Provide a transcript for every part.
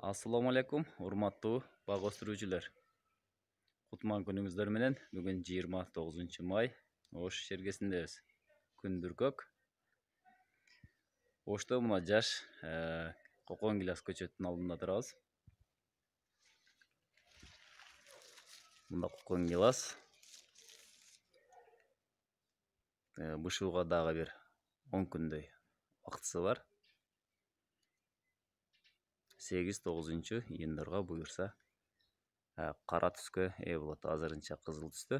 Assalamu alaikum, урматтуу бак өстүрүүчүлөр. Кутман күнүңүздөр менен. Бүгүн 29 май. Ош шергесиндебиз. Күн бүркөк. Ошто мына жаш Кокон Гилас көчөтүнүн алдында турабыз. Мында Кокон Гилас. Бышууга дагы бир 10 күндөй убактысы бар. 8-9 июндарга буюрса кара түскө ээ болот. Азырынча кызыл түстө.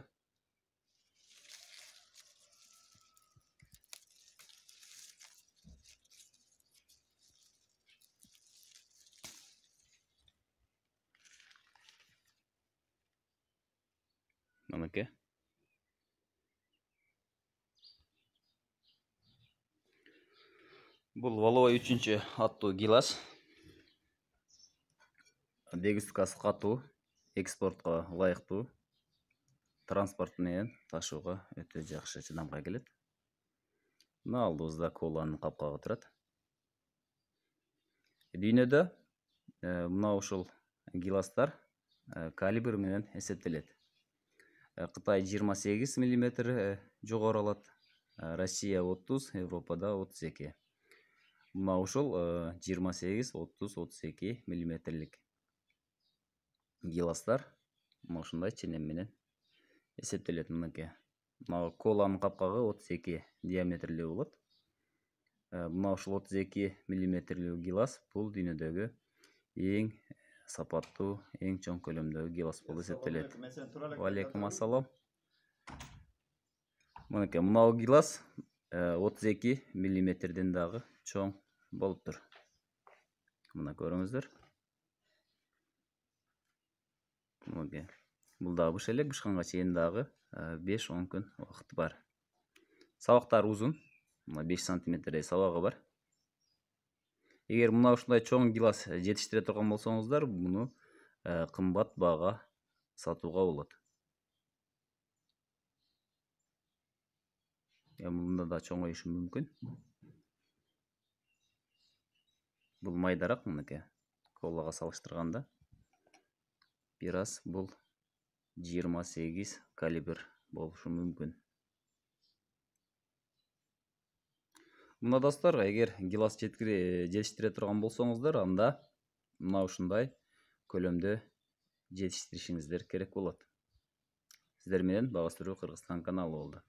Мынакей. Бул Валовой 3-чү аттуу гилас. Дегустикасы катуу, экспортко ылайыктуу, транспорт менен ташууга өтө жакшы чыдамга келет. Мына алдыбызда коланын капкагы турат. Дүйнөдө мына ушул гиластар калибр менен эсептелет. Кытай 28 мм жогору алат, Россия 30, Европада 32. Мына ушул 28, 30, 32 миллиметрлик гиластар мына ушундай ченем менен эсептелет. Мынакей. Мына коланын капкагы 32 диаметрлүү болот. Мына ушул 32 миллиметрлүү гилас бул дүйнөдөгү эң сапаттуу, эң чоң көлөмдөгү гилас болуп эсептелет. Алейкум ассалам. Мынакей, мына гилас 32 миллиметрден дагы чоң болуптур. Мына көрүңүздөр. Мынакей. Бул дагы быш эле, бышканга чейин дагы 5-10 күн убакыт бар. Сабактары узун. Мына 5 сантиметрдей сабагы бар. Эгер мына ушундай чоң гилас жетиштире турган болсоңуздар, буну кымбат баага сатууга болот. Мында да чоңоюшу мүмкүн. Бул майдараак, мынакей. Колага салыштырганда бир аз бул 28 калибр болушу мүмкүн. Мына достор, эгер гилас жетиштире турган болсоңуздар, анда мына ушундай көлөмдө жетиштиришиңиздер керек болот. Сиздер менен Бак Өстүрүү Кыргызстан каналы болду.